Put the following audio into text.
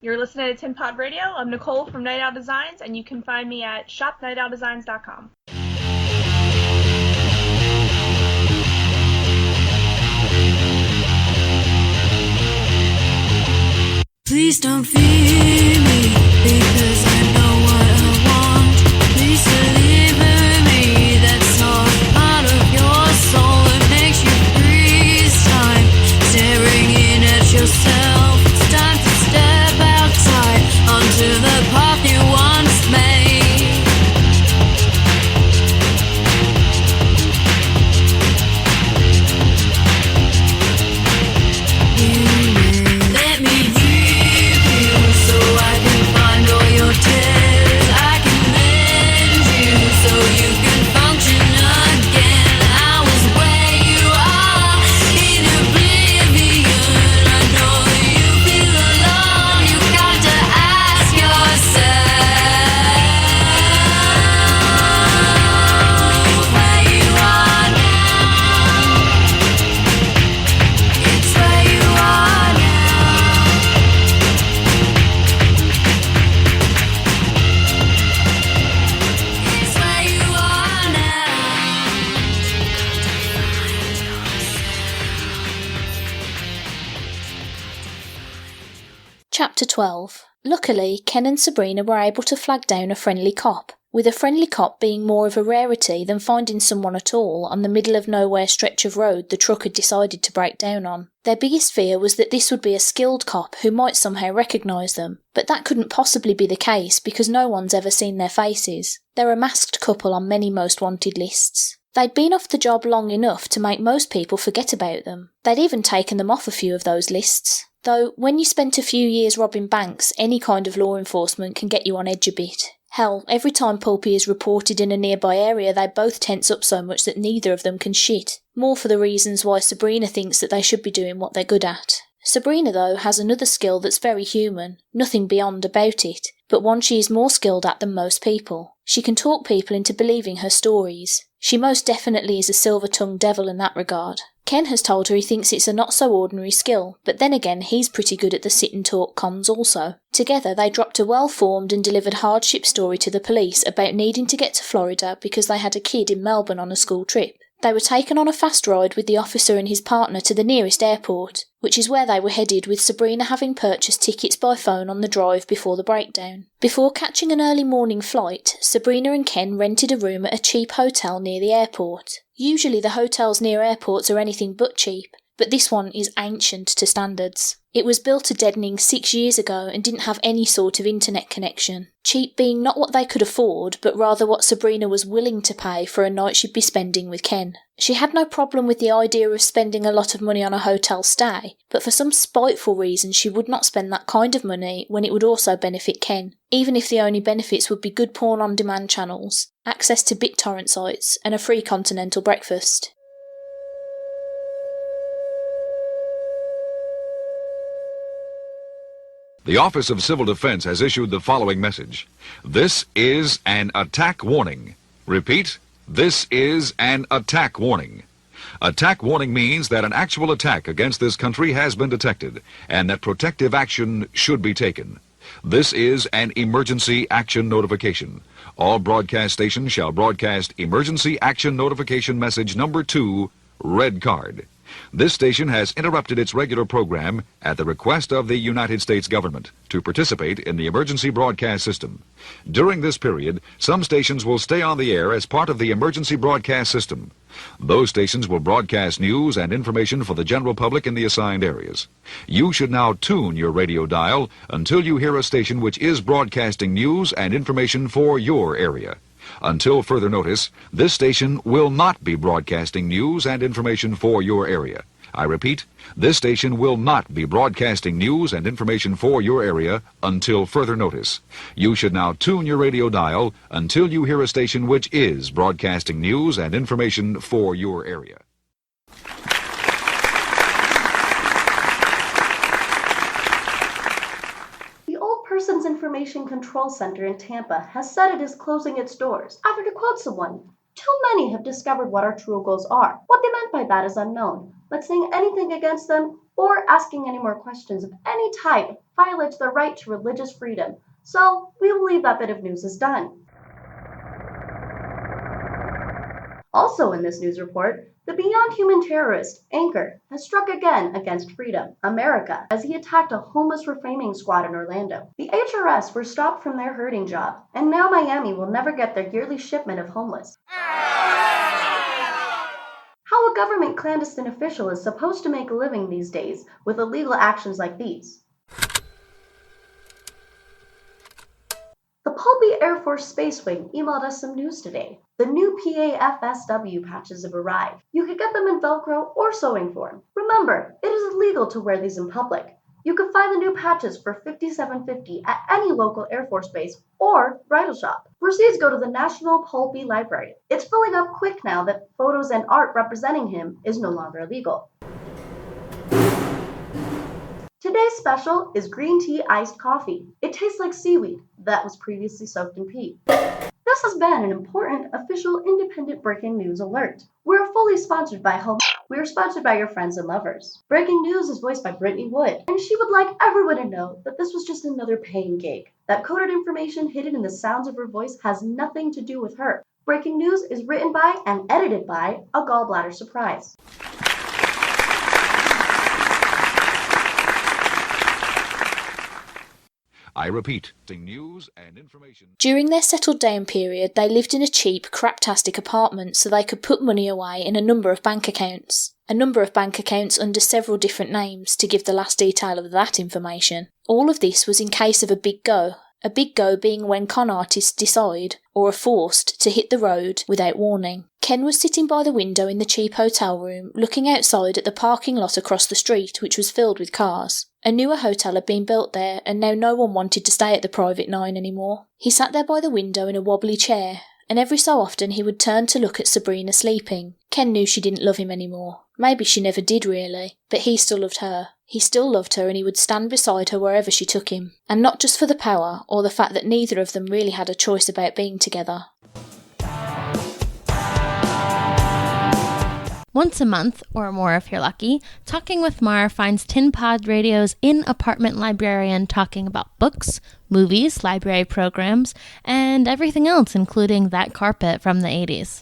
You're listening to Tin Pod Radio. I'm Nicole from Night Owl Designs, and you can find me at shopnightowldesigns.com. Please don't fear me, because I know what I want. Please deliver me that soft part of your soul that makes you freeze time, staring in at yourself. It's time to step outside onto the path you once made. Let me give you so I can find all your tears. I can mend you so you can function again. I was where you are in oblivion. I know you feel alone. You got to ask yourself where you are now. It's where you are now. It's where you are now. Chapter 12. Luckily, Ken and Sabrina were able to flag down a friendly cop, with a friendly cop being more of a rarity than finding someone at all on the middle of nowhere stretch of road the truck had decided to break down on. Their biggest fear was that this would be a skilled cop who might somehow recognise them, but that couldn't possibly be the case because no one's ever seen their faces. They're a masked couple on many most wanted lists. They'd been off the job long enough to make most people forget about them. They'd even taken them off a few of those lists. Though, when you spent a few years robbing banks, any kind of law enforcement can get you on edge a bit. Hell, every time Pulpy is reported in a nearby area, they both tense up so much that neither of them can shit. More for the reasons why Sabrina thinks that they should be doing what they're good at. Sabrina, though, has another skill that's very human, nothing beyond about it, but one she is more skilled at than most people. She can talk people into believing her stories. She most definitely is a silver-tongued devil in that regard. Ken has told her he thinks it's a not-so-ordinary skill, but then again he's pretty good at the sit-and-talk cons also. Together they dropped a well-formed and delivered hardship story to the police about needing to get to Florida because they had a kid in Melbourne on a school trip. They were taken on a fast ride with the officer and his partner to the nearest airport, which is where they were headed, with Sabrina having purchased tickets by phone on the drive before the breakdown. Before catching an early morning flight, Sabrina and Ken rented a room at a cheap hotel near the airport. Usually the hotels near airports are anything but cheap, but this one is ancient to standards. It was built a deadening 6 years ago and didn't have any sort of internet connection. Cheap being not what they could afford, but rather what Sabrina was willing to pay for a night she'd be spending with Ken. She had no problem with the idea of spending a lot of money on a hotel stay, but for some spiteful reason she would not spend that kind of money when it would also benefit Ken, even if the only benefits would be good porn-on-demand channels, access to BitTorrent sites, and a free continental breakfast. The Office of Civil Defense has issued the following message. This is an attack warning. Repeat, this is an attack warning. Attack warning means that an actual attack against this country has been detected and that protective action should be taken. This is an emergency action notification. All broadcast stations shall broadcast emergency action notification message number 2, red card. This station has interrupted its regular program at the request of the United States government to participate in the emergency broadcast system. During this period, some stations will stay on the air as part of the emergency broadcast system. Those stations will broadcast news and information for the general public in the assigned areas. You should now tune your radio dial until you hear a station which is broadcasting news and information for your area. Until further notice, this station will not be broadcasting news and information for your area. I repeat, this station will not be broadcasting news and information for your area until further notice. You should now tune your radio dial until you hear a station which is broadcasting news and information for your area. Persons Information Control Center in Tampa has said it is closing its doors. After to quote someone, too many have discovered what our true goals are. What they meant by that is unknown, but saying anything against them or asking any more questions of any type violates their right to religious freedom. So we believe that bit of news is done. Also in this news report, the Beyond Human terrorist, Anchor, has struck again against Freedom, America, as he attacked a homeless reframing squad in Orlando. The HRS were stopped from their herding job, and now Miami will never get their yearly shipment of homeless. How a government clandestine official is supposed to make a living these days with illegal actions like these. The Pulpy Air Force Space Wing emailed us some news today. The new PAFSW patches have arrived. You can get them in Velcro or sewing form. Remember, it is illegal to wear these in public. You can find the new patches for $57.50 at any local Air Force base or bridal shop. Proceeds go to the National Pulpy Library. It's filling up quick now that photos and art representing him is no longer illegal. Today's special is green tea iced coffee. It tastes like seaweed that was previously soaked in peat. This has been an important official independent breaking news alert. We're fully sponsored by We're sponsored by your friends and lovers. Breaking news is voiced by Brittany Wood, and she would like everyone to know that this was just another paying gig. That coded information hidden in the sounds of her voice has nothing to do with her. Breaking news is written by and edited by a gallbladder surprise. I repeat, news and information. During their settled down period, they lived in a cheap, craptastic apartment so they could put money away in a number of bank accounts. A number of bank accounts under several different names to give the last detail of that information. All of this was in case of a big go. A big go being when con artists decide, or are forced, to hit the road without warning. Ken was sitting by the window in the cheap hotel room, looking outside at the parking lot across the street, which was filled with cars. A newer hotel had been built there, and now no one wanted to stay at the Private 9 anymore. He sat there by the window in a wobbly chair, and every so often he would turn to look at Sabrina sleeping. Ken knew she didn't love him anymore. Maybe she never did really, but he still loved her. He still loved her, and he would stand beside her wherever she took him. And not just for the power, or the fact that neither of them really had a choice about being together. Once a month, or more if you're lucky, Talking with Mar finds Tin Pod Radio's in-apartment librarian talking about books, movies, library programs, and everything else, including that carpet from the 80s.